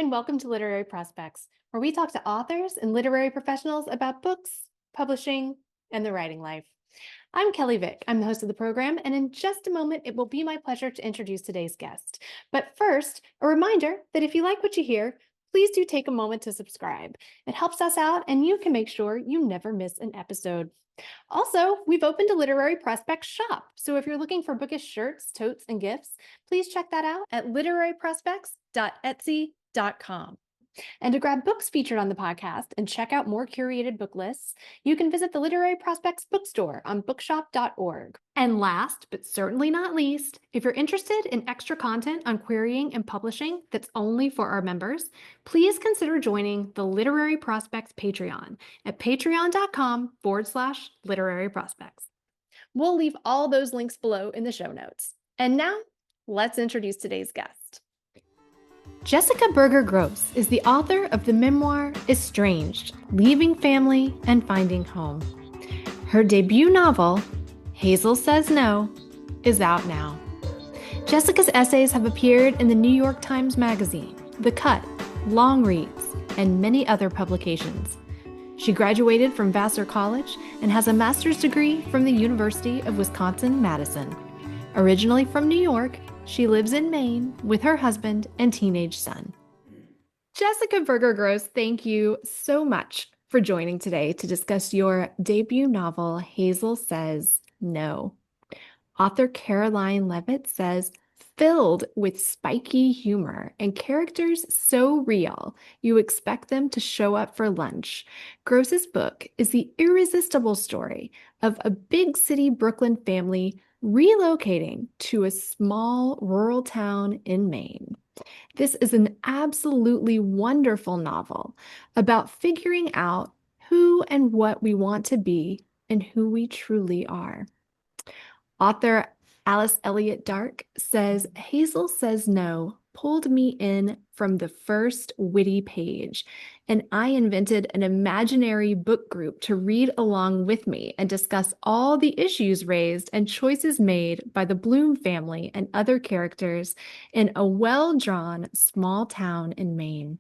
and welcome to Literary Prospects, where we talk to authors and literary professionals about books, publishing, and the writing life. I'm Kelley Vick. I'm the host of the program, and in just a moment, it will be my pleasure to introduce today's guest. But first, a reminder that if you like what you hear, please do take a moment to subscribe. It helps us out, and you can make sure you never miss an episode. Also, we've opened a Literary Prospects shop, so if you're looking for bookish shirts, totes, and gifts, please check that out at literaryprospects.etsy.com. And to grab books featured on the podcast and check out more curated book lists, you can visit the Literary Prospects bookstore on bookshop.org. And last, but certainly not least, if you're interested in extra content on querying and publishing that's only for our members, please consider joining the Literary Prospects Patreon at patreon.com/literary prospects. We'll leave all those links below in the show notes. And now, let's introduce today's guest. Jessica Berger Gross is the author of the memoir Estranged: Leaving Family and Finding Home. Her debut novel, Hazel Says No, is out now. Jessica's essays have appeared in the New York Times Magazine, The Cut, Long Reads, and many other publications. She graduated from Vassar College and has a master's degree from the University of Wisconsin-Madison. Originally from New York, she lives in Maine with her husband and teenage son. Jessica Berger Gross, thank you so much for joining today to discuss your debut novel, Hazel Says No. Author Caroline Levitt says, filled with spiky humor and characters so real, you expect them to show up for lunch. Gross's book is the irresistible story of a big city Brooklyn family relocating to a small rural town in Maine. This is an absolutely wonderful novel about figuring out who and what we want to be and who we truly are. Author Alice Elliott Dark says, Hazel Says No pulled me in from the first witty page, and I invented an imaginary book group to read along with me and discuss all the issues raised and choices made by the Bloom family and other characters in a well-drawn small town in Maine.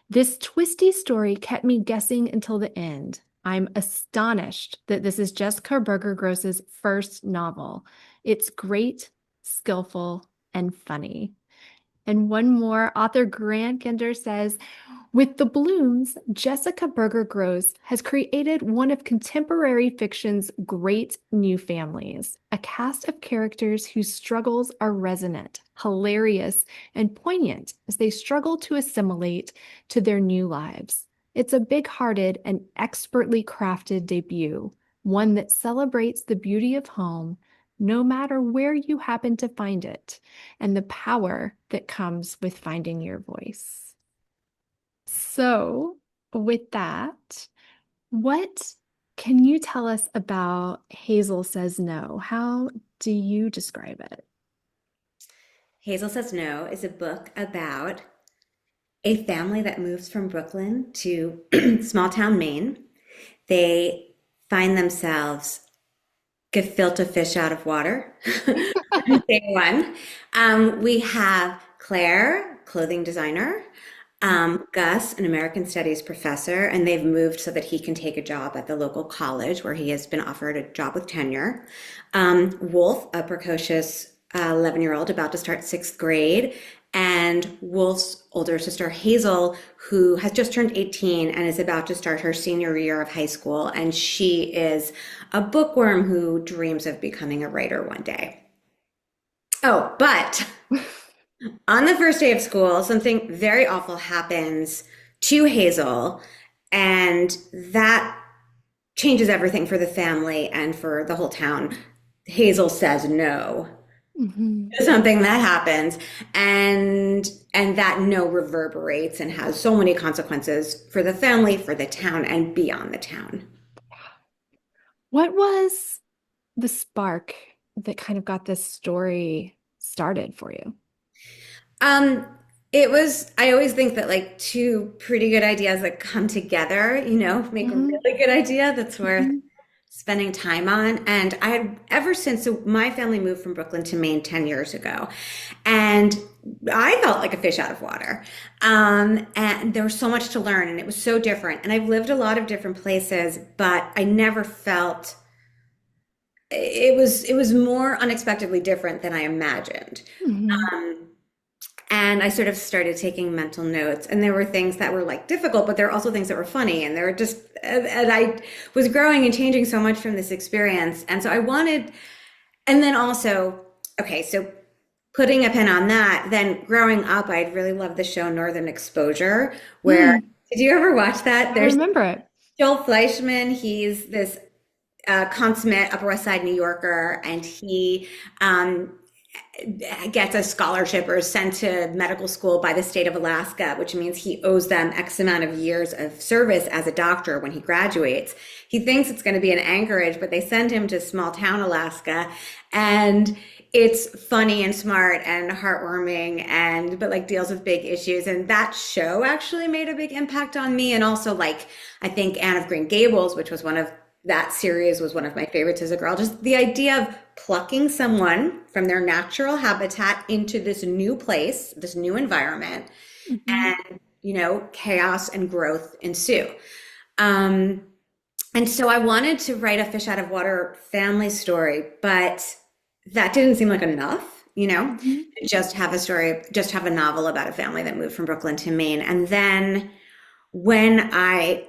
This twisty story kept me guessing until the end. I'm astonished that this is Jessica Berger Gross's first novel. It's great, skillful, and funny. And one more, author Grant Gender says, with The Blooms, Jessica Berger Gross has created one of contemporary fiction's great new families, a cast of characters whose struggles are resonant, hilarious, and poignant as they struggle to assimilate to their new lives. It's a big-hearted and expertly crafted debut, one that celebrates the beauty of home, no matter where you happen to find it, and the power that comes with finding your voice. So, with that, what can you tell us about Hazel Says No? How do you describe it? Hazel Says No is a book about a family that moves from Brooklyn to small town Maine. They find themselves gefilte fish out of water. Day one. We have Claire, clothing designer, Gus, an American Studies professor, and they've moved so that he can take a job at the local college where he has been offered a job with tenure. Wolf, a precocious 11-year-old about to start sixth grade, and Wolf's older sister Hazel, who has just turned 18 and is about to start her senior year of high school. And she is a bookworm who dreams of becoming a writer one day. Oh, but on the first day of school, something very awful happens to Hazel, and that changes everything for the family and for the whole town. Hazel says no. Something that happens, and that no reverberates and has so many consequences for the family, for the town, and beyond the town. What was the spark that kind of got this story started for you? It was, I always think that like two pretty good ideas that come together, make a really good idea that's worth spending time on. And I had ever since, so my family moved from Brooklyn to Maine 10 years ago. And I felt like a fish out of water. And there was so much to learn and it was so different. And I've lived a lot of different places, but I never felt it was more unexpectedly different than I imagined. Hmm. Um, and I sort of started taking mental notes, and there were things that were like difficult, but there were also things that were funny, and there were just, and I was growing and changing so much from this experience. And so I wanted, and then also, okay, so putting a pin on that, then growing up, I'd really loved the show Northern Exposure, where, Mm, did you ever watch that? I There's remember it. Joel Fleischman, he's this consummate Upper West Side New Yorker, and he um, gets a scholarship or is sent to medical school by the state of Alaska, which means he owes them X amount of years of service as a doctor when he graduates. He thinks it's going to be in Anchorage, but they send him to small town Alaska. And it's funny and smart and heartwarming and but like deals with big issues. And that show actually made a big impact on me. And also like I think Anne of Green Gables, which was one of that series was one of my favorites as a girl. Just the idea of plucking someone from their natural habitat into this new place, this new environment, Hmm. and chaos and growth ensue. Um, and so I wanted to write a fish out of water family story, but that didn't seem like enough, Hmm. just have a story, just have a novel about a family that moved from Brooklyn to Maine. And then when I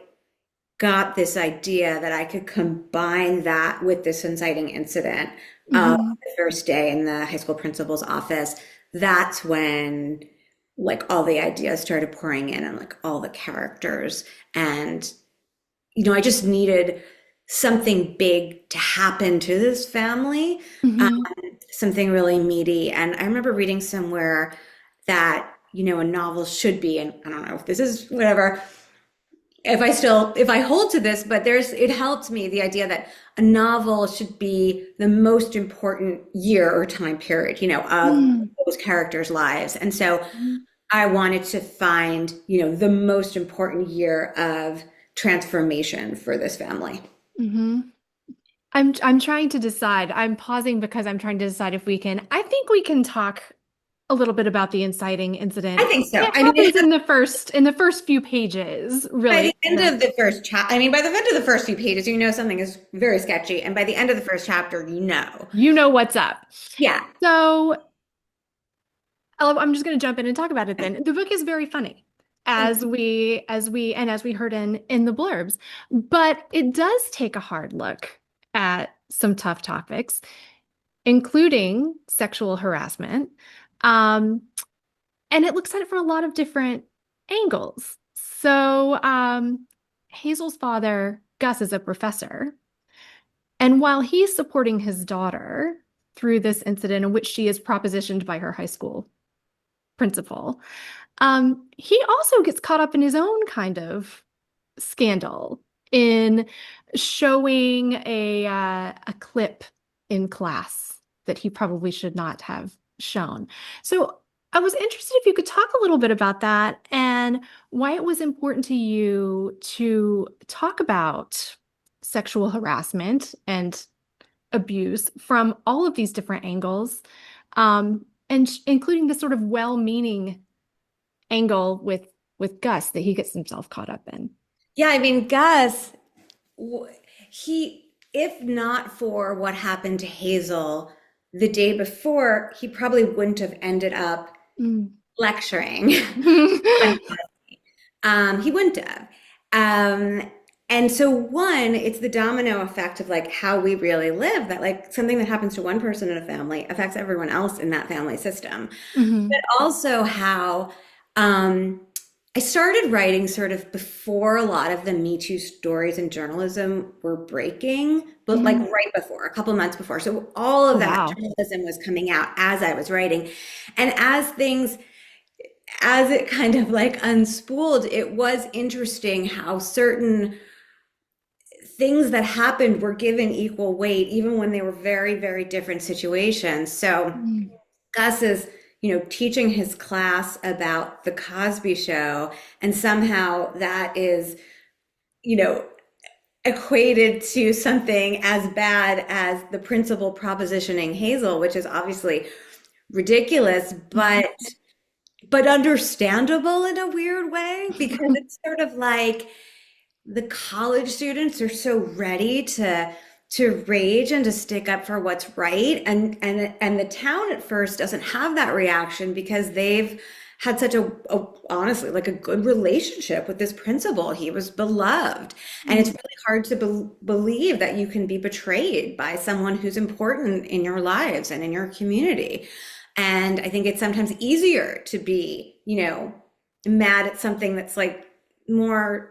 got this idea that I could combine that with this inciting incident of Hmm. the first day in the high school principal's office. That's when like all the ideas started pouring in and like all the characters. And, I just needed something big to happen to this family, um, Hmm. something really meaty. And I remember reading somewhere that, a novel should be, and I don't know if this is whatever, if I hold to this, but it helped me the idea that a novel should be the most important year or time period, of Hmm. those characters' lives. And so I wanted to find, the most important year of transformation for this family. Hmm. I'm trying to decide. I'm pausing because I'm trying to decide if we can. I think we can talk a little bit about the inciting I incident. think so. It I mean, happens in the first few pages, by really. the end of the first chapter, I mean, by the end of the first few pages, something is very sketchy. And by the end of the first chapter, You know what's up. yeah. So I'm just going to jump in and talk about it then. The book is very funny, as we heard in the blurbs, but it does take a hard look at some tough topics, including sexual harassment. Um, and it looks at it from a lot of different angles. So, Hazel's father, Gus, is a professor. And while he's supporting his daughter through this incident in which she is propositioned by her high school principal, he also gets caught up in his own kind of scandal in showing a clip in class that he probably should not have shown. So I was interested if you could talk a little bit about that and why it was important to you to talk about sexual harassment and abuse from all of these different angles, and including the sort of well-meaning angle with Gus that he gets himself caught up in. Yeah, I mean, Gus, w- if not for what happened to Hazel the day before, he probably wouldn't have ended up Mm. lecturing. He wouldn't have. And so one, it's the domino effect of like how we really live, that like something that happens to one person in a family affects everyone else in that family system. But Hmm. also how um, I started writing sort of before a lot of the Me Too stories in journalism were breaking, but like Hmm. right before, a couple months before. So all Oh, of that wow. journalism was coming out as I was writing. And as it kind of like unspooled, it was interesting how certain things that happened were given equal weight, even when they were very, very different situations. So Mm. Gus is, teaching his class about the Cosby Show, and somehow that is, you know, equated to something as bad as the principal propositioning Hazel, which is obviously ridiculous, but understandable in a weird way because it's sort of like the college students are so ready to rage and to stick up for what's right, and the town at first doesn't have that reaction because they've had such a honestly like a good relationship with this principal. He was beloved, and it's really hard to believe that you can be betrayed by someone who's important in your lives and in your community. And I think it's sometimes easier to be, mad at something that's like more,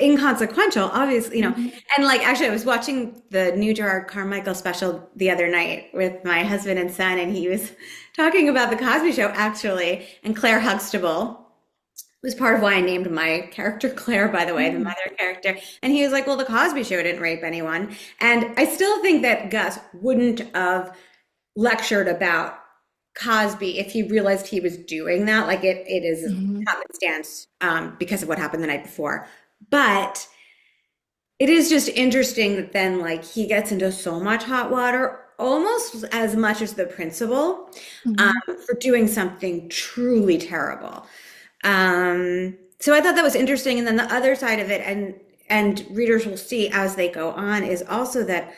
inconsequential, obviously, and like actually I was watching the new Gerard Carmichael special the other night with my husband and son, and he was talking about the Cosby Show actually, and Claire Huxtable was part of why I named my character Claire, by the way, the mother character. And he was like, well, the Cosby Show didn't rape anyone. And I still think that Gus wouldn't have lectured about Cosby if he realized he was doing that. Like it is happenstance because of what happened the night before. But it is just interesting that then like he gets into so much hot water, almost as much as the principal, for doing something truly terrible. So I thought that was interesting. And then the other side of it, and readers will see as they go on, is also that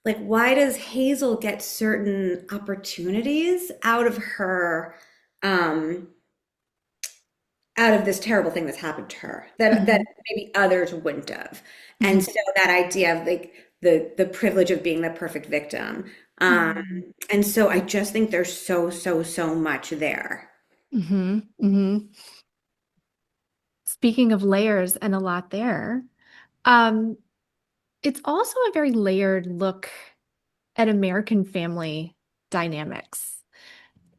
like, why does Hazel get certain opportunities out of her, out of this terrible thing that's happened to her that maybe others wouldn't have? And so that idea of like the privilege of being the perfect victim. And so I just think there's so much there. Speaking of layers and a lot there, it's also a very layered look at American family dynamics.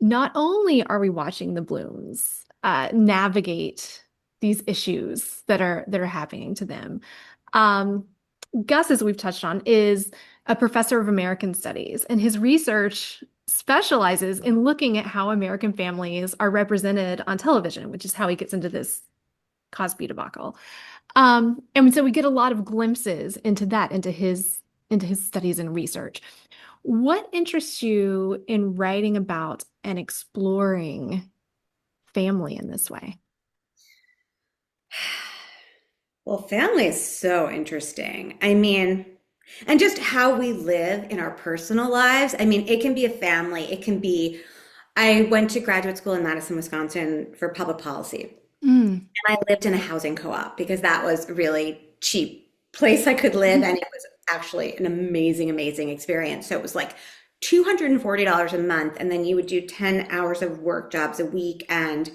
Not only are we watching the Blooms navigate these issues that are happening to them, Gus, as we've touched on, is a professor of American Studies, and his research specializes in looking at how American families are represented on television, which is how he gets into this Cosby debacle. And so we get a lot of glimpses into that, into his studies and research. What interests you in writing about and exploring family in this way? Well, family is so interesting. I mean, and just how we live in our personal lives. I mean, it can be a family. It can be, I went to graduate school in Madison, Wisconsin for public policy. And I lived in a housing co-op because that was a really cheap place I could live. And it was actually an amazing experience. So it was like $240 a month. And then you would do 10 hours of work jobs a week. And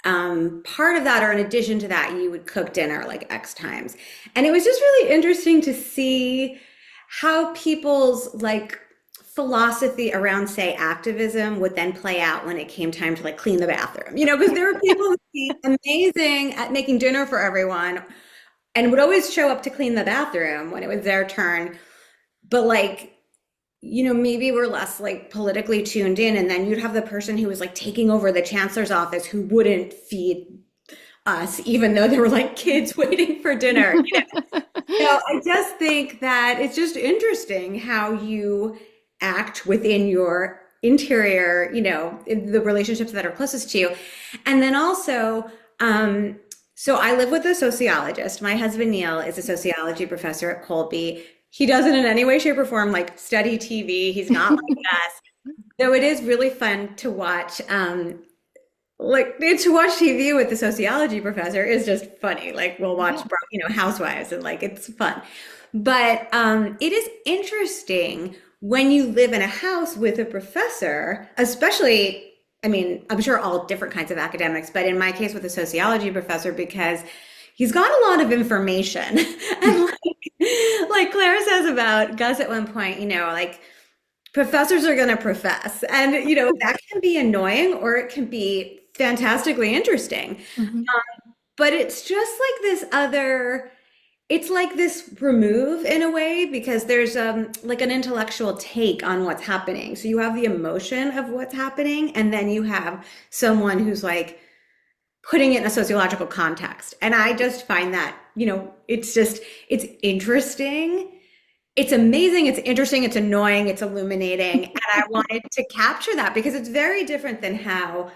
part of that, or in addition to that, you would cook dinner like X times. And it was just really interesting to see how people's like philosophy around, say, activism would then play out when it came time to like clean the bathroom, because there were people who would be amazing at making dinner for everyone and would always show up to clean the bathroom when it was their turn. But like, maybe we're less like politically tuned in. And then you'd have the person who was like taking over the chancellor's office who wouldn't feed us, even though there were like kids waiting for dinner. So I just think that it's just interesting how you act within your interior, in the relationships that are closest to you. And then also, so I live with a sociologist. My husband, Neil, is a sociology professor at Colby. He doesn't in any way, shape, or form like study TV. He's not like us. Though it is really fun to watch, TV with the sociology professor is just funny. Like we'll watch, Housewives, and like it's fun. But it is interesting when you live in a house with a professor, especially, I mean, I'm sure all different kinds of academics, but in my case with a sociology professor, because he's got a lot of information. And like Claire says about Gus at one point, like professors are going to profess. And, that can be annoying or it can be fantastically interesting. But it's just like this other, it's like this remove in a way, because there's like an intellectual take on what's happening. So you have the emotion of what's happening, and then you have someone who's like putting it in a sociological context. And I just find that, it's interesting. It's amazing, it's interesting, it's annoying, it's illuminating. And I wanted to capture that because it's very different than how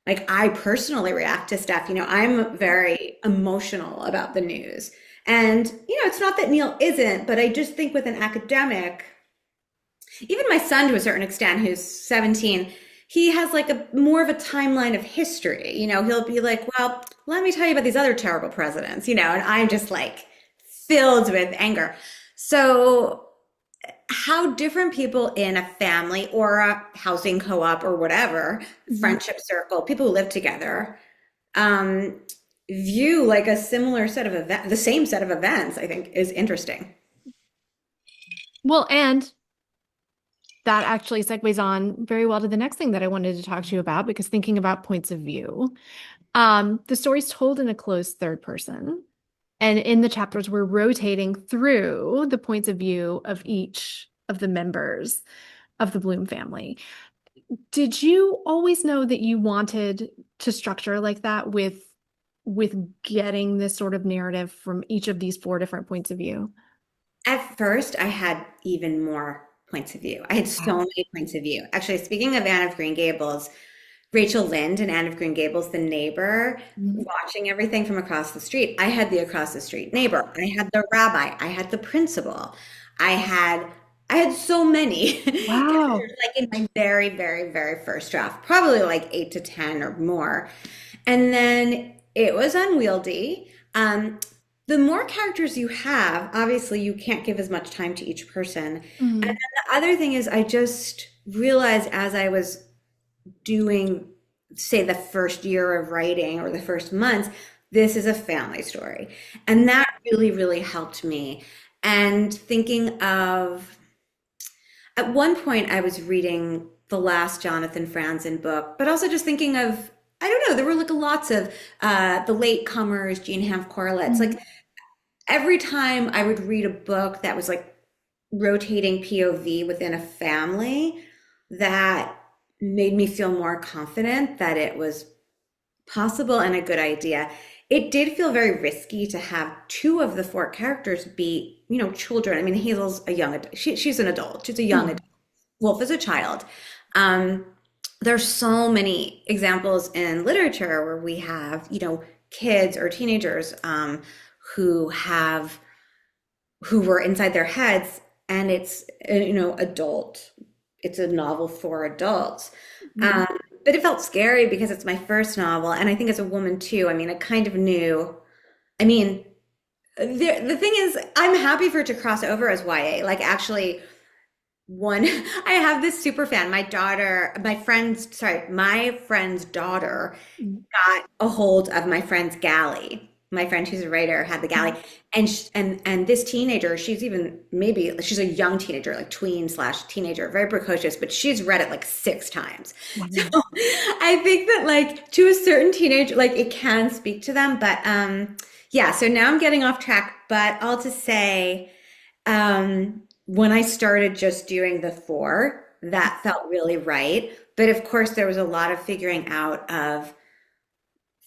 like I personally react to stuff. I'm very emotional about the news. And, it's not that Neil isn't, but I just think with an academic, even my son to a certain extent, who's 17, he has like a more of a timeline of history. He'll be like, well, let me tell you about these other terrible presidents, and I'm just like filled with anger. So how different people in a family or a housing co-op or whatever, friendship circle, people who live together, um, view like a similar set of events, the same set of events, I think is interesting. Well, and that actually segues on very well to the next thing that I wanted to talk to you about, because thinking about points of view, the story's told in a closed third person. And in the chapters, we're rotating through the points of view of each of the members of the Bloom family. Did you always know that you wanted to structure like that with getting this sort of narrative from each of these four different points of view? At first, I had even more points of view. I had so Wow. many points of view. Actually, speaking of Anne of Green Gables, Rachel Lynde in Anne of Green Gables, the neighbor, Mhm. watching everything from across the street. I had the across the street neighbor. I had the rabbi. I had the principal. I had I had so many Wow. characters like in my very, very, very first draft, probably like 8 to 10 or more. And then it was unwieldy. The more characters you have, obviously you can't give as much time to each person. And then Mhm. the other thing is I just realized as I was doing, say, the first year of writing or the first months, this is a family story. And that really, really helped me. And thinking of, at one point, I was reading the last Jonathan Franzen book, but also just thinking of, I don't know, there were like lots of the latecomers, Jean Hanff Corlitt's. Like Mhm. every time I would read a book that was like rotating POV within a family, that made me feel more confident that it was possible and a good idea. It did feel very risky to have two of the four characters be, children. I mean, Hazel's a young adult. She's an adult. She's a young adult. Mhm. Wolf is a child. Um, there's so many examples in literature where we have, kids or teenagers who who were inside their heads, and it's adult. It's a novel for adults. Mhm. Um, but it felt scary because it's my first novel, and I think as a woman too. I mean, I kind of knew. I mean, the thing is, I'm happy for it to cross over as YA. Like actually, one, I have this super fan. My friend's daughter got a hold of my friend's galley. My friend who's a writer had the galley, Mhm. and this teenager, she's a young teenager, like tween slash teenager, very precocious, but she's read it like 6 times. So Wow. I think that like to a certain teenager, like it can speak to them. But yeah, so now I'm getting off track, but all to say, when I started just doing the four, that felt really right. But of course, there was a lot of figuring out of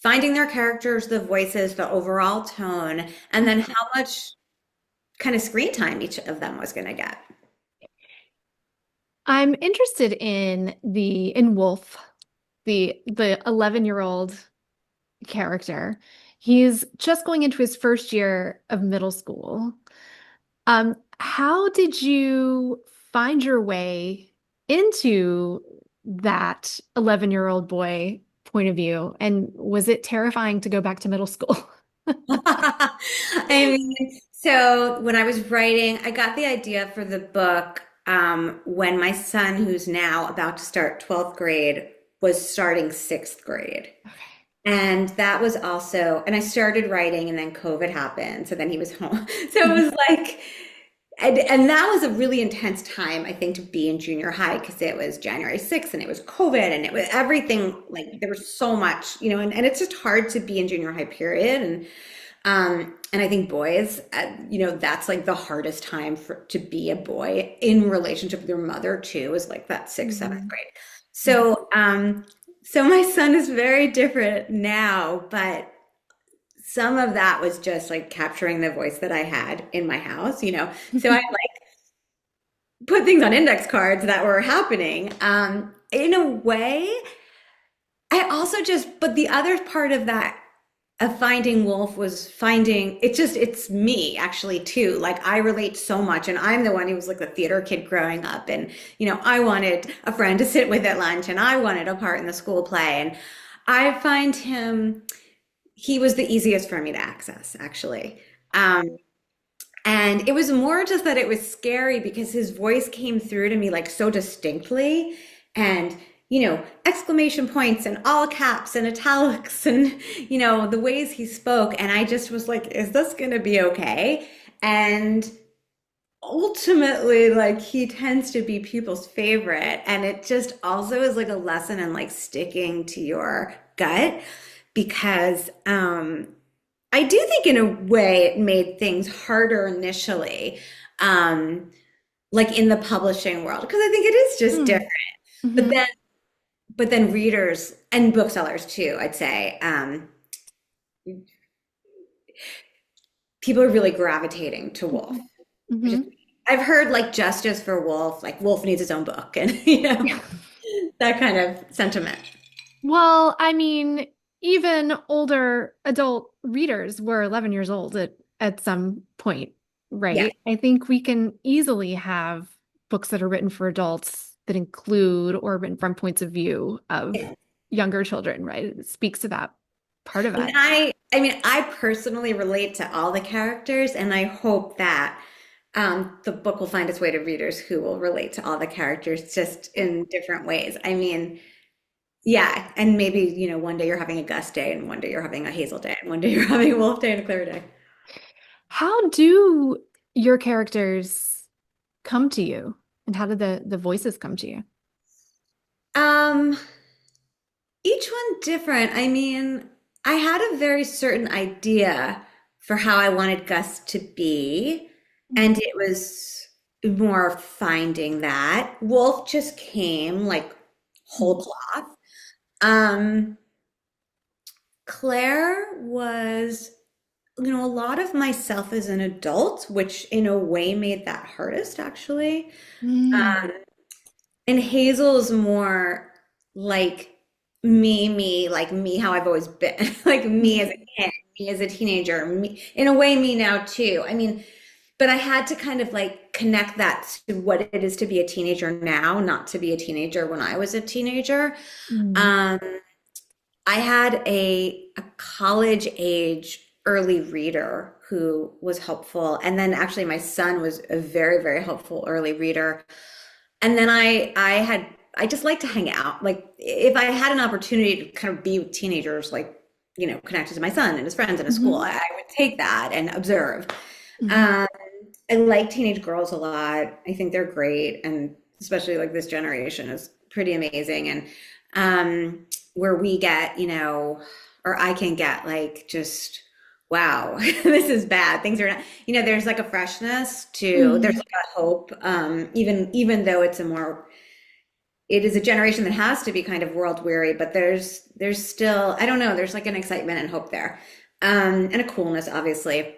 finding their characters, the voices, the overall tone, and then how much kind of screen time each of them was going to get. I'm interested in Wolf, the 11-year-old character. He's just going into his first year of middle school. How did you find your way into that 11-year-old boy point of view? And was it terrifying to go back to middle school? I mean, so when I was writing, I got the idea for the book when my son, who's now about to start 12th grade, was starting 6th grade. And that was also, and I started writing and then COVID happened. So then he was home. So it was like, and that was a really intense time, I think, to be in junior high because it was January 6th and it was COVID and it was everything like there was so much, and it's just hard to be in junior high, period. And I think boys, that's like the hardest time to be a boy in relationship with your mother too, is like that 6th, 7th Mhm. grade. So, So my son is very different now, but some of that was just like capturing the voice that I had in my house, you know. So I like put things on index cards that were happening. In a way, I also just, but the other part of that of finding Wolf was finding it's me actually too. Like I relate so much, and I'm the one who was like the theater kid growing up, and I wanted a friend to sit with at lunch, and I wanted a part in the school play, and I find him he was the easiest for me to access actually. And it was more just that it was scary because his voice came through to me like so distinctly and exclamation points and all caps and italics and the ways he spoke, and I just was like, is this going to be okay? And ultimately, like, he tends to be people's favorite, and it just also is like a lesson in like sticking to your gut because I do think in a way it made things harder initially, um, like in the publishing world, because I think it is just Mm. different. But Hmm. then readers and booksellers too, I'd say, people are really gravitating to Wolf. Which is, Hmm. I've heard like justice for Wolf, like Wolf needs his own book, and that kind of sentiment. Well, I mean, even older adult readers were 11 years old at some point, Yeah. right? I think we can easily have books that are written for adults that include or written from points of view of younger children, right? It speaks to that part of And it. I personally relate to all the characters, and I hope that the book will find its way to readers who will relate to all the characters just in different ways. I mean, yeah, and maybe, one day you're having a Gus day, and one day you're having a Hazel day, and one day you're having a Wolf day and a Claire day. How do your characters come to you? And how do the voices come to you? Um, each one different. I mean, I had a very certain idea for how I wanted Gus to be, and it was more finding that. Wolf just came like whole cloth. Um, Claire was, a lot of myself as an adult, which in a way made that hardest actually. Mm. Um, And Hazel's more like like me, how I've always been, like me as a kid, me as a teenager, me, in a way, me now too. I mean, but I had to kind of like connect that to what it is to be a teenager now, not to be a teenager when I was a teenager. Mm. Um, I had a college age early reader who was helpful. And then actually my son was a very, very helpful early reader. And then I just like to hang out. Like if I had an opportunity to kind of be with teenagers, like, connected to my son and his friends in a school, Mhm. I would take that and observe. Mhm. Um, I like teenage girls a lot. I think they're great, and especially like this generation is pretty amazing. And where we get, or I can get like just, wow, this is bad. Things are not, there's like a freshness to, there's Mhm. like a hope. Even though it is a generation that has to be kind of world weary, but there's still, I don't know, there's like an excitement and hope there. And a coolness, obviously.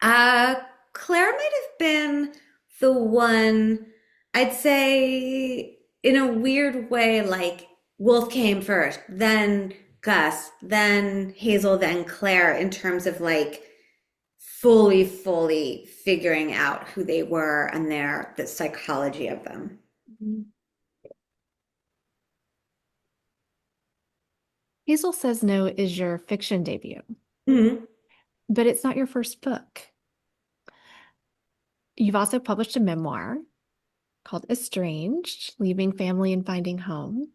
Uh, Claire might have been the one, I'd say, in a weird way, like Wolf came first, then Gus, then Hazel, then Claire, in terms of like fully figuring out who they were and the psychology of them. Mhm. Hazel Says No is your fiction debut, Mhm. but it's not your first book. You've also published a memoir called Estranged, Leaving Family and Finding Home.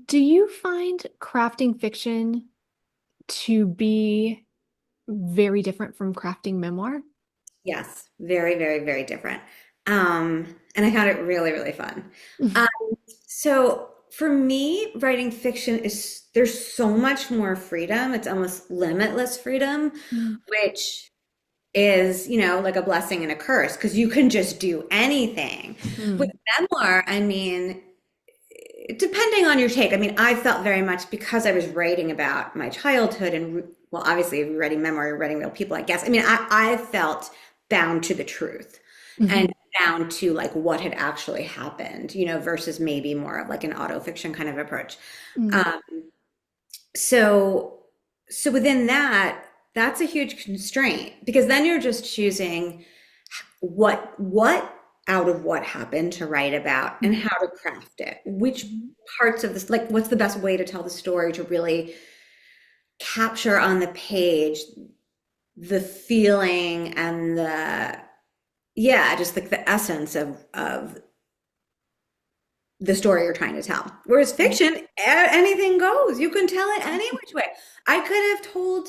Do you find crafting fiction to be very different from crafting memoir? Yes, very different. And I found it really fun. Um, so for me, writing fiction is there's so much more freedom. It's almost limitless freedom, Mm. which is, like a blessing and a curse because you can just do anything. With Mm. memoir, I mean, depending on your take. I mean, I felt very much because I was writing about my childhood and, well, obviously, if you're writing memoir, you're writing real people, I guess. I mean, I felt bound to the truth Mhm. and bound to like what had actually happened, versus maybe more of like an autofiction kind of approach. Mm. Um, so, so within that, that's a huge constraint because then you're just choosing what out of what happened to write about and how to craft it. Which parts of this, like, what's the best way to tell the story to really capture on the page the feeling and yeah, just like the essence of the story you're trying to tell. Whereas fiction, anything goes. You can tell it any which way. I could have told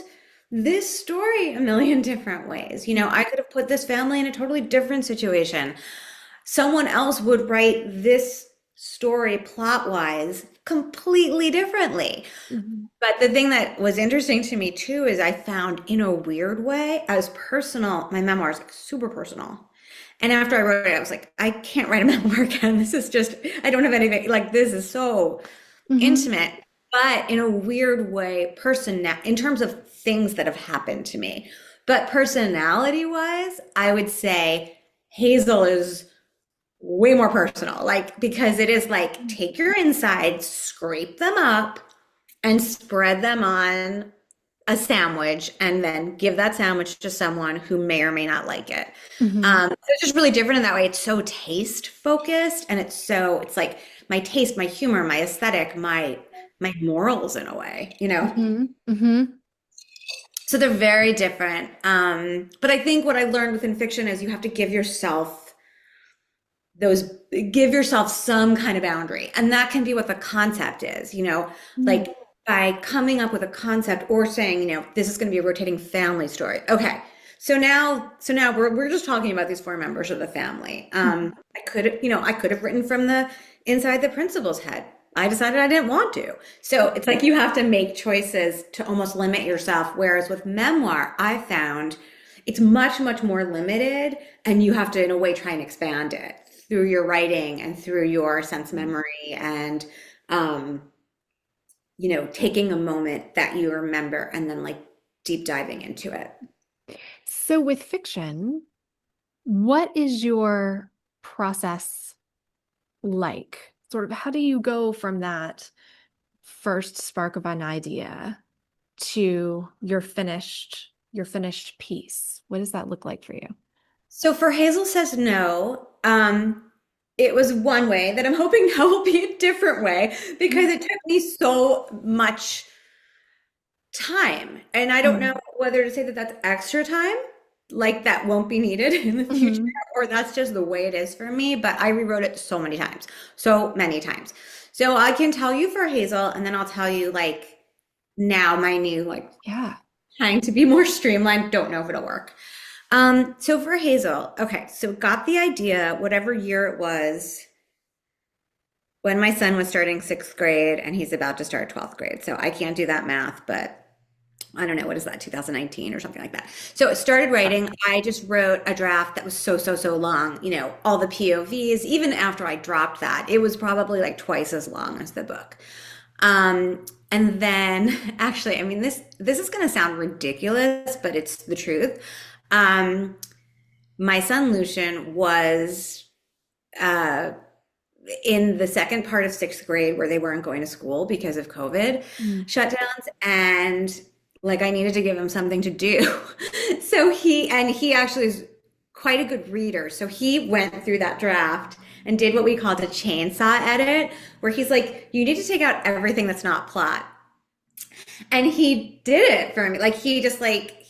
this story a million different ways. I could have put this family in a totally different situation. Someone else would write this story plot wise completely differently. Mhm. But the thing that was interesting to me too is I found in a weird way, as personal, my memoir is like super personal. And after I wrote it, I was like, I can't write a memoir again. This is just, I don't have anything, like, this is so Mhm. intimate, but in a weird way, in terms of things that have happened to me. But personality wise, I would say Hazel is way more personal, like, because it is like take your insides, scrape them up, and spread them on a sandwich and then give that sandwich to someone who may or may not like it. Mhm. So it's just really different in that way. It's so taste focused and it's like my taste, my humor, my aesthetic, my morals in a way. Mhm. Mhm. So they're very different. But I think what I learned within fiction is you have to those give yourself some kind of boundary. And that can be what the concept is, Mhm. like by coming up with a concept or saying, this is going to be a rotating family story. Okay. So now we're just talking about these four members of the family. I could have written from the inside the principal's head. I decided I didn't want to. So it's like you have to make choices to almost limit yourself. Whereas with memoir, I found it's much, much more limited, and you have to, in a way, try and expand it through your writing and through your sense memory and, um, taking a moment that you remember and then like deep diving into it. So with fiction, what is your process like? Sort of how do you go from that first spark of an idea to your finished piece? What does that look like for you? So for Hazel Says No, it was one way that I'm hoping now will be a different way because it took me so much time. And I don't know Mhm. whether to say that that's extra time, like that won't be needed in the future, Mhm. or that's just the way it is for me. But I rewrote it so many times, so many times. So I can tell you for Hazel, and then I'll tell you like now my new like Yeah. trying to be more streamlined. Don't know if it'll work. So for Hazel, okay, so got the idea, whatever year it was, when my son was starting sixth grade and he's about to start 12th grade. So I can't do that math, but I don't know, what is that, 2019 or something like that. So it started writing. I just wrote a draft that was so, so, so long, all the POVs. Even after I dropped that, it was probably like twice as long as the book. And then actually, I mean, this is going to sound ridiculous, but it's the truth. Um, my son Lucian was uh, in the second part of sixth grade where they weren't going to school because of COVID Mm. shutdowns. And like I needed to give him something to do. So he actually is quite a good reader. So he went through that draft and did what we called a chainsaw edit, where he's like, you need to take out everything that's not plot. And he did it for me. Like he just like,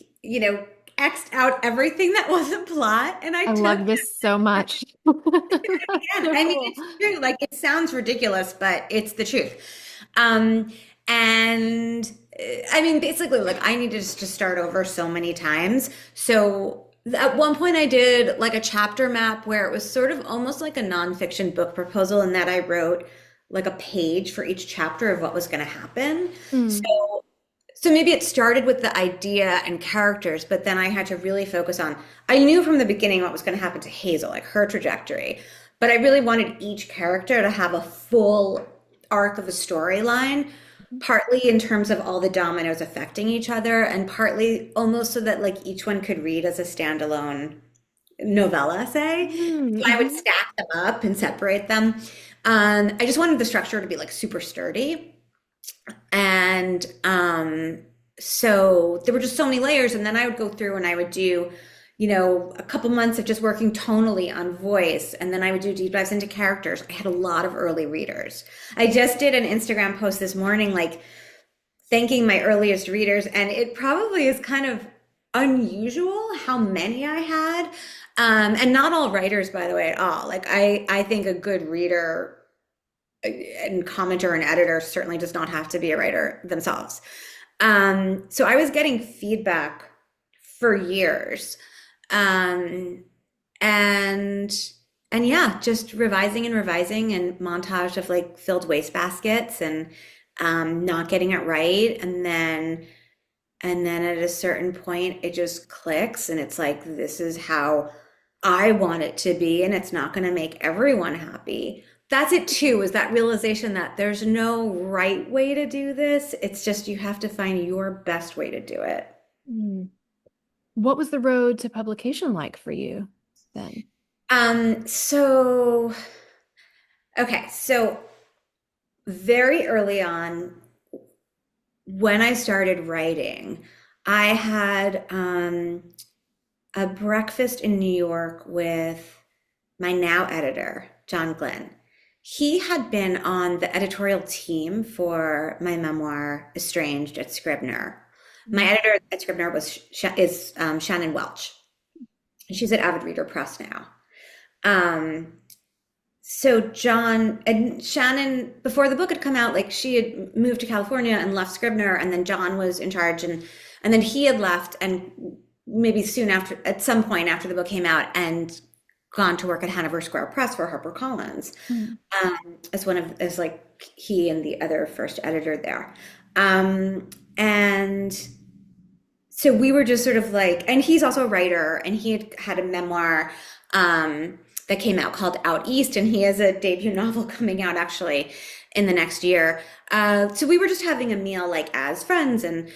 X'd out everything that wasn't plot. And I I took love this so much. That's again. so I mean, cool. it's true. Like it sounds ridiculous, but it's the truth. Um, and I mean, basically, like I needed to start over so many times. So at one point, I did like a chapter map where it was sort of almost like a nonfiction book proposal, in that I wrote like a page for each chapter of what was going to happen. Mm. So maybe it started with the idea and characters, but then I had to really focus on, I knew from the beginning what was going to happen to Hazel, like her trajectory, but I really wanted each character to have a full arc of a storyline, partly in terms of all the dominoes affecting each other, and partly almost so that like each one could read as a standalone novella, say. So I would Mm-hmm. stack them up and separate them. I just wanted the structure to be like super sturdy. And so there were just so many layers. And then I would go through and I would do, a couple months of just working tonally on voice. And then I would do deep dives into characters. I had a lot of early readers. I just did an Instagram post this morning, like thanking my earliest readers. And it probably is kind of unusual how many I had. And not all writers, by the way, at all. Like I think a good reader and commenter and editor certainly does not have to be a writer themselves. So I was getting feedback for years. And and yeah, just revising and revising and montage of like filled wastebaskets and not getting it right. And then at a certain point it just clicks and it's like this is how I want it to be, and it's not going to make everyone happy. That's it too, is that realization that there's no right way to do this. It's just you have to find your best way to do it. Mm. What was the road to publication like for you then? So okay, so very early on when I started writing, I had a breakfast in New York with my now editor, John Glenn. He had been on the editorial team for my memoir, Estranged, at Scribner. My editor at Scribner is Shannon Welch. She's at Avid Reader Press now. So John and Shannon, before the book had come out, like she had moved to California and left Scribner, and then John was in charge, and then he had left, and maybe soon after, at some point after the book came out, and gone to work at Hanover Square Press for HarperCollins, as like he and the other first editor there. And so we were just sort of like, and he's also a writer, and he had a memoir that came out called Out East, and he has a debut novel coming out actually in the next year. So we were just having a meal like as friends, and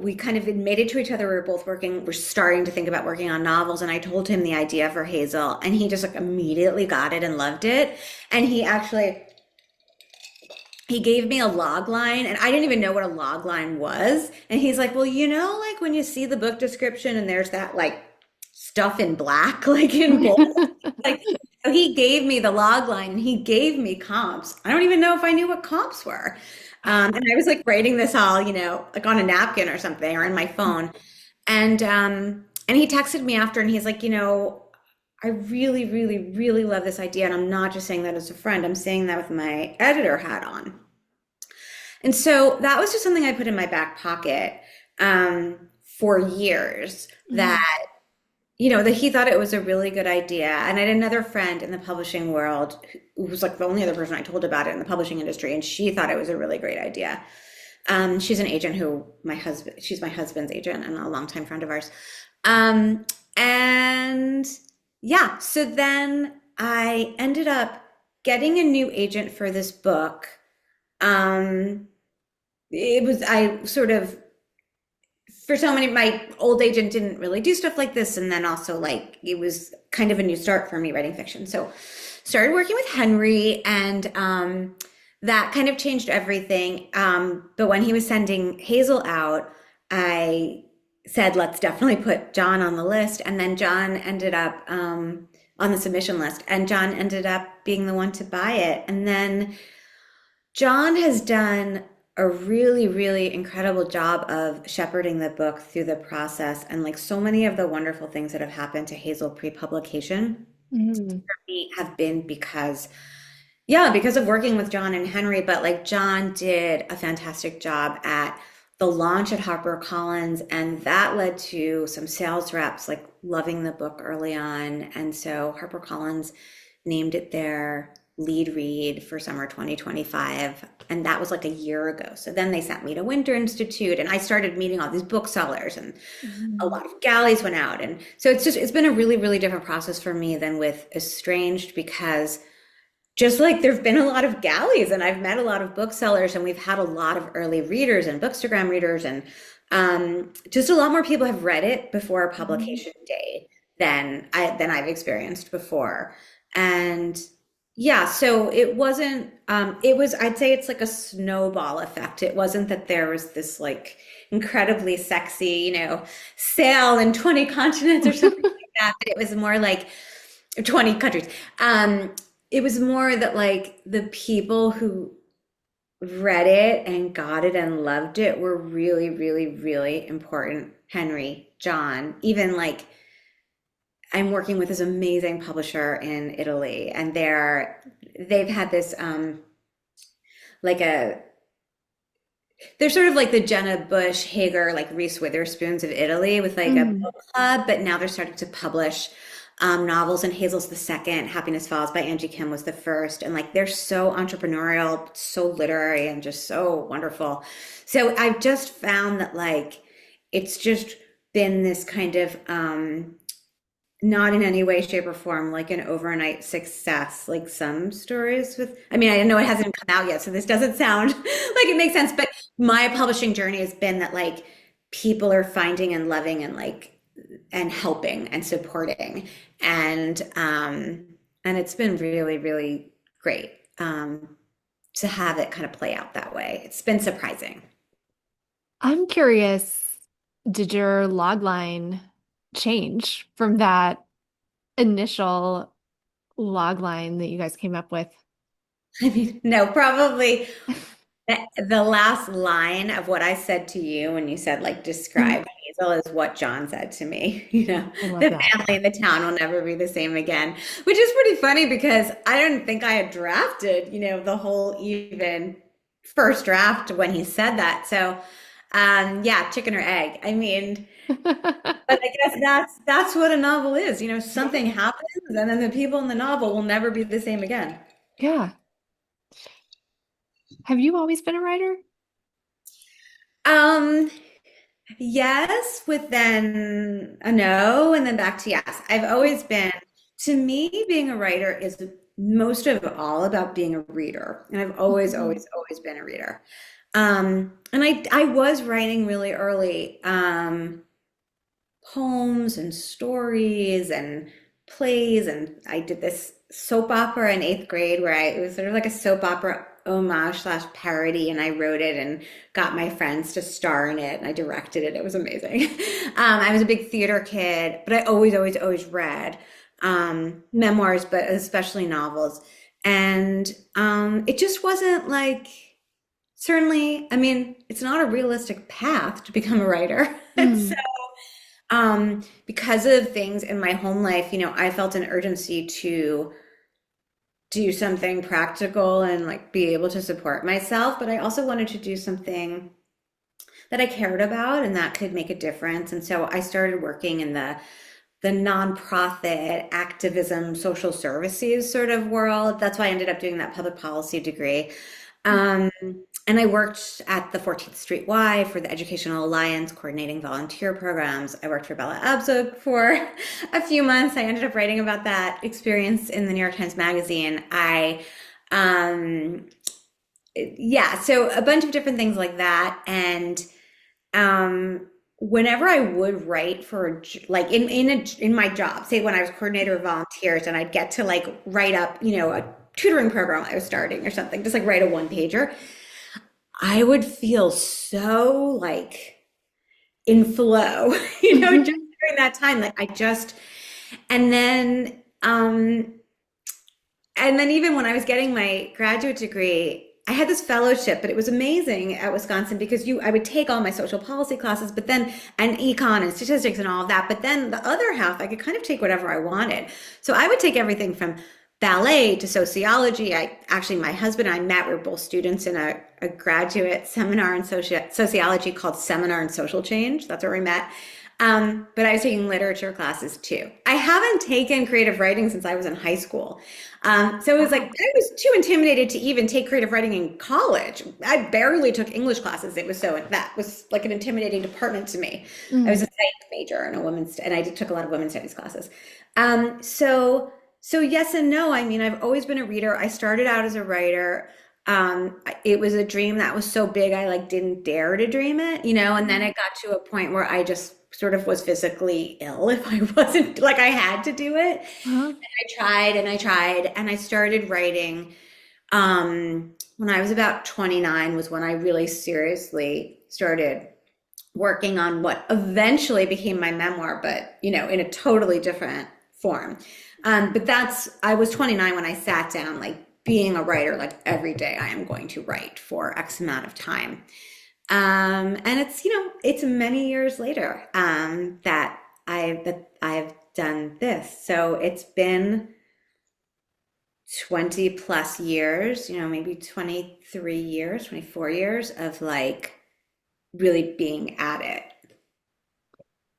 we kind of admitted to each other we're starting to think about working on novels, and I told him the idea for Hazel, and he just like immediately got it and loved it. And he gave me a log line, and I didn't even know what a log line was. And he's like, well, like when you see the book description and there's that like stuff in black, like in bold, like, so he gave me the log line and he gave me comps. I don't even know if I knew what comps were. And I was like writing this all, like on a napkin or something or in my phone. And he texted me after and he's like, I really, really, really love this idea. And I'm not just saying that as a friend, I'm saying that with my editor hat on. And so that was just something I put in my back pocket for years, that, that he thought it was a really good idea. And I had another friend in the publishing world who was like the only other person I told about it in the publishing industry. And she thought it was a really great idea. She's an agent she's my husband's agent and a longtime friend of ours. And yeah, so then I ended up getting a new agent for this book. My old agent didn't really do stuff like this. And then also like, it was kind of a new start for me writing fiction. So started working with Henry, and that kind of changed everything. But when he was sending Hazel out, I said, let's definitely put John on the list. And then John ended up on the submission list, and John ended up being the one to buy it. And then John has done a really, really incredible job of shepherding the book through the process. And like so many of the wonderful things that have happened to Hazel pre-publication for me have been because of working with John and Henry. But like John did a fantastic job at the launch at HarperCollins, and that led to some sales reps like loving the book early on. And so HarperCollins named it their lead read for summer 2025. And that was like a year ago. So then they sent me to Winter Institute, and I started meeting all these booksellers, and a lot of galleys went out. And so it's been a really, really different process for me than with Estranged, because just like there've been a lot of galleys and I've met a lot of booksellers and we've had a lot of early readers and bookstagram readers and just a lot more people have read it before Mhm. publication day than I've experienced before. And yeah, so it wasn't it was I'd say it's like a snowball effect. It wasn't that there was this like incredibly sexy, sale in 20 continents or something like that, but it was more like 20 countries. It was more that like the people who read it and got it and loved it were really, really, really important. Henry, John, even like I'm working with this amazing publisher in Italy, and they've had this like a they're sort of like the Jenna Bush, Hager, like Reese Witherspoons of Italy with like a Mhm. book club, but now they're starting to publish novels, and Hazel's the second. Happiness Falls by Angie Kim was the first. And like they're so entrepreneurial, so literary, and just so wonderful. So I've just found that like it's just been this kind of not in any way, shape, or form like an overnight success, like some stories with, I mean, I know it hasn't come out yet, so this doesn't sound like it makes sense, but my publishing journey has been that like people are finding and loving and like and helping and supporting. And it's been really, really great to have it kind of play out that way. It's been surprising. I'm curious, did your log line change from that initial log line that you guys came up with? I mean, no, probably the last line of what I said to you when you said like Mhm. describe Hazel is what John said to me. I love The that. family, the town will never be the same again, which is pretty funny because I didn't think I had drafted, the whole even first draft when he said that. So, yeah, chicken or egg. I mean, but I guess that's what a novel is. Something happens and then the people in the novel will never be the same again. Yeah. Have you always been a writer? Um, Yes, with then a no, and then back to yes. I've always been, to me, being a writer is most of all about being a reader. And I've always, Mhm. always, always been a reader. And I was writing really early, poems and stories and plays. And I did this soap opera in eighth grade where it was sort of like a soap opera homage slash parody. And I wrote it and got my friends to star in it. And I directed it. It was amazing. I was a big theater kid, but I always, always, always read memoirs, but especially novels. And it just wasn't like, certainly, I mean, it's not a realistic path to become a writer. So Mm. because of things in my home life, I felt an urgency to do something practical and like be able to support myself, but I also wanted to do something that I cared about and that could make a difference. And so I started working in the nonprofit activism, social services sort of world. That's why I ended up doing that public policy degree. Um, and I worked at the 14th Street Y for the Educational Alliance, coordinating volunteer programs. I worked for Bella Abzug for a few months. I ended up writing about that experience in the New York Times Magazine. Um, yeah, so a bunch of different things like that. And whenever I would write for like in my job, say when I was coordinator of volunteers and I'd get to like write up, a tutoring program I was starting or something, just like write a one pager, I would feel so like in flow, just Mhm. during that time. Like I just and then even when I was getting my graduate degree, I had this fellowship, but it was amazing at Wisconsin because I would take all my social policy classes, but then and econ and statistics and all of that. But then the other half, I could kind of take whatever I wanted. So I would take everything from ballet to sociology. My husband and I met. We were both students in a graduate seminar in sociology called Seminar in Social Change. That's where we met. But I was taking literature classes too. I haven't taken creative writing since I was in high school. So it was like Wow. I was too intimidated to even take creative writing in college. I barely took English classes. That was like an intimidating department to me. I was a Mm. science major and and I took a lot of women's studies classes. So So yes and no. I mean, I've always been a reader. I started out as a writer. It was a dream that was so big I like didn't dare to dream it, and then it got to a point where I just sort of was physically ill if I wasn't like I had to do it. Uh-huh. I tried and I tried and I started writing when I was about 29 was when I really seriously started working on what eventually became my memoir, but in a totally different form. But I was 29 when I sat down, like being a writer, like every day I am going to write for X amount of time. And it's many years later that I've done this. So it's been 20 plus years, maybe 23 years, 24 years of like really being at it.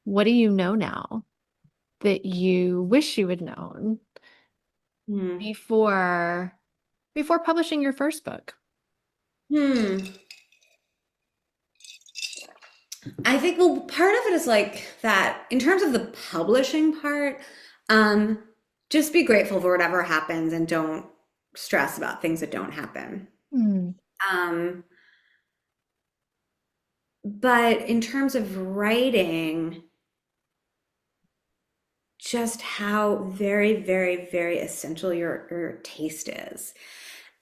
What do you know now that you wish you had known Hmm. before publishing your first book? Hmm. I think, well, part of it is like that in terms of the publishing part, um, just be grateful for whatever happens and don't stress about things that don't happen. Hmm. Um, but in terms of writing, just how very, very, very essential your taste is.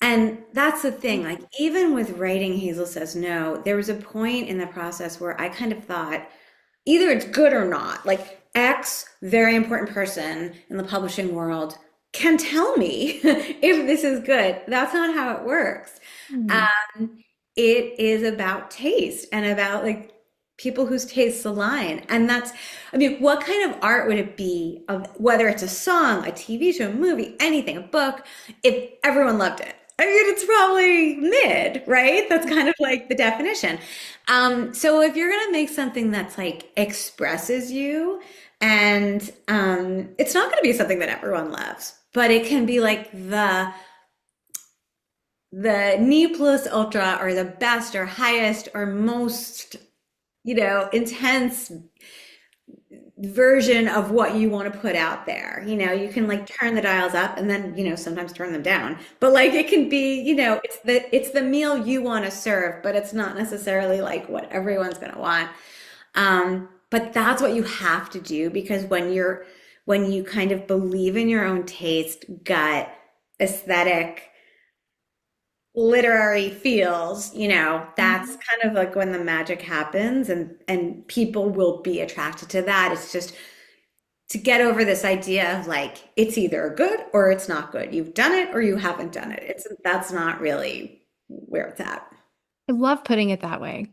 And that's the thing, like even with writing Hazel Says No, there was a point in the process where I kind of thought either it's good or not. Like X, very important person in the publishing world, can tell me if this is good. That's not how it works. Hmm. Um, it is about taste and about like people whose tastes align. And I mean, what kind of art would it be of whether it's a song, a TV show, a movie, anything, a book, if everyone loved it? I mean, it's probably mid, right? That's kind of like the definition. So if you're gonna make something that's like expresses you, and it's not gonna be something that everyone loves, but it can be like the ne plus ultra or the best or highest or most, intense version of what you want to put out there. You can like turn the dials up and then, sometimes turn them down. But like it can be, it's the meal you want to serve, but it's not necessarily like what everyone's going to want. But that's what you have to do because when you kind of believe in your own taste, gut, aesthetic, literary feels, that's kind of like when the magic happens and people will be attracted to that. It's just to get over this idea of like it's either good or it's not good. You've done it or you haven't done it. That's not really where it's at. I love putting it that way.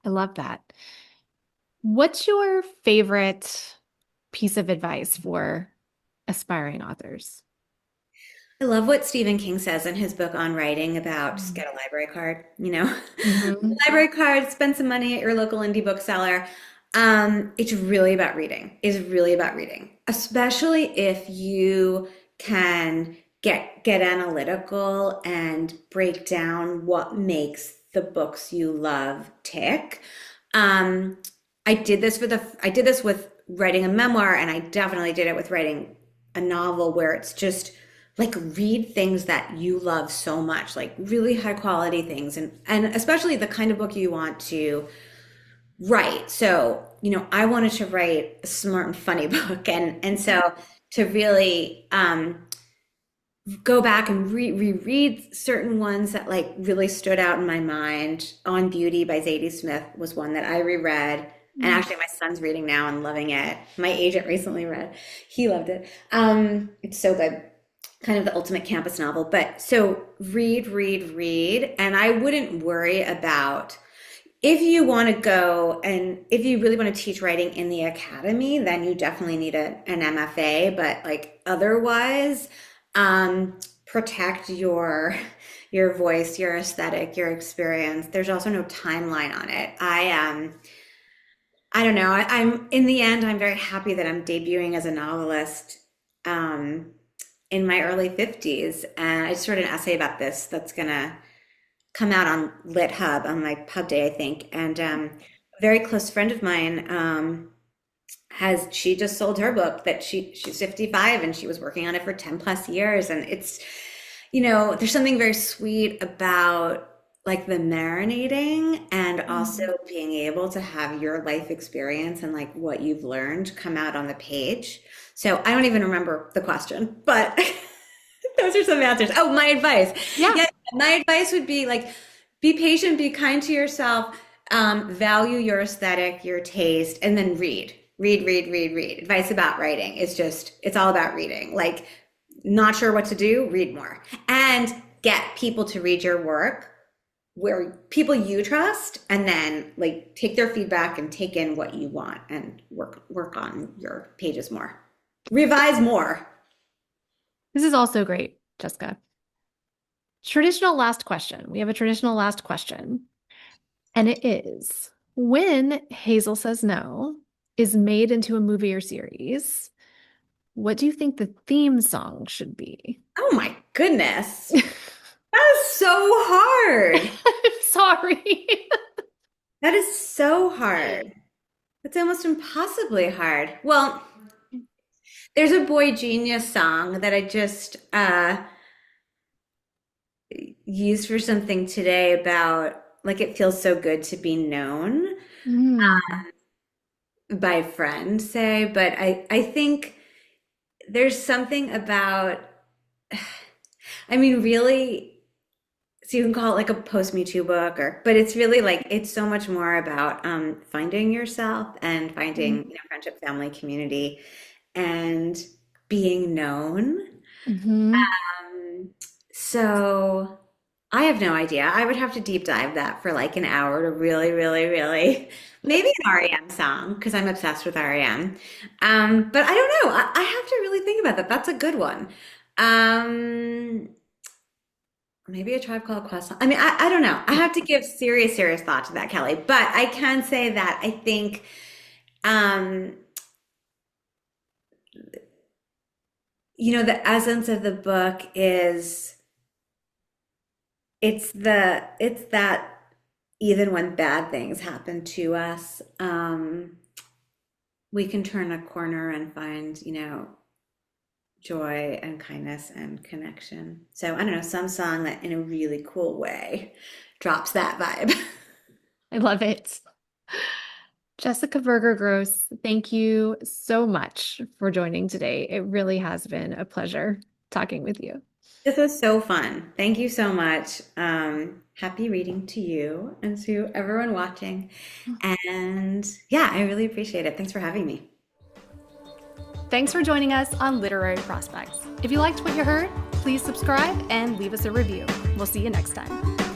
I love that. What's your favorite piece of advice for aspiring authors? I love what Stephen King says in his book on writing about just Mm. get a library card. Mhm. Library card, spend some money at your local indie bookseller. It's really about reading. It's really about reading, especially if you can get analytical and break down what makes the books you love tick. Um, I did this with writing a memoir, and I definitely did it with writing a novel where it's just like read things that you love so much, like really high quality things, and especially the kind of book you want to write. So, I wanted to write a smart and funny book, and so to really go back and reread certain ones that like really stood out in my mind. On Beauty by Zadie Smith was one that I reread. And Mm. actually my son's reading now and loving it. My agent recently read. He loved it. It's so good. Kind of the ultimate campus novel. But so read. And I wouldn't worry about if you want to go and if you really want to teach writing in the academy, then you definitely need an MFA. But like otherwise, protect your voice, your aesthetic, your experience. There's also no timeline on it. I don't know. I'm in the end, I'm very happy that I'm debuting as a novelist um, in my early 50s. And I just wrote an essay about this that's gonna come out on Lit Hub on my pub day, I think. And a very close friend of mine she just sold her book that she's 55 and she was working on it for 10 plus years. And it's, there's something very sweet about like the marinating and also being able to have your life experience and like what you've learned come out on the page. So I don't even remember the question, but those are some answers. Oh, my advice. Yeah. Yeah, my advice would be like, be patient, be kind to yourself, value your aesthetic, your taste, and then read. Read, read, read, read. Advice about writing is just, it's all about reading. Like, not sure what to do, read more. And get people to read your work where people you trust, and then like take their feedback and take in what you want and work on your pages more. Revise more. This is also great, Jessica. Traditional last question. We have a traditional last question. And it is, when Hazel Says No is made into a movie or series, what do you think the theme song should be? Oh my goodness. That is so hard. I'm sorry. That is so hard. It's almost impossibly hard. Well, there's a Boy Genius song that I just used for something today about like it feels so good to be known Mm. by a friend, say, but I think there's something about, I mean, really, so you can call it like a post Me Too book, but it's really like it's so much more about finding yourself and finding friendship, family, community, and being known. Mm-hmm. So I have no idea. I would have to deep dive that for like an hour to really, really, really, maybe an REM song because I'm obsessed with REM. But I don't know. I have to really think about that. That's a good one. Um, Maybe a Tribe Called Quest song. I mean, I don't know. I have to give serious, serious thought to that, Kelley. But I can say that I think um, the essence of the book is it's that even when bad things happen to us, we can turn a corner and find, joy and kindness and connection. So I don't know, some song that in a really cool way drops that vibe. I love it. Jessica Berger Gross, thank you so much for joining today. It really has been a pleasure talking with you. This was so fun. Thank you so much. Happy reading to you and to everyone watching. And yeah, I really appreciate it. Thanks for having me. Thanks for joining us on Literary Prospects. If you liked what you heard, please subscribe and leave us a review. We'll see you next time.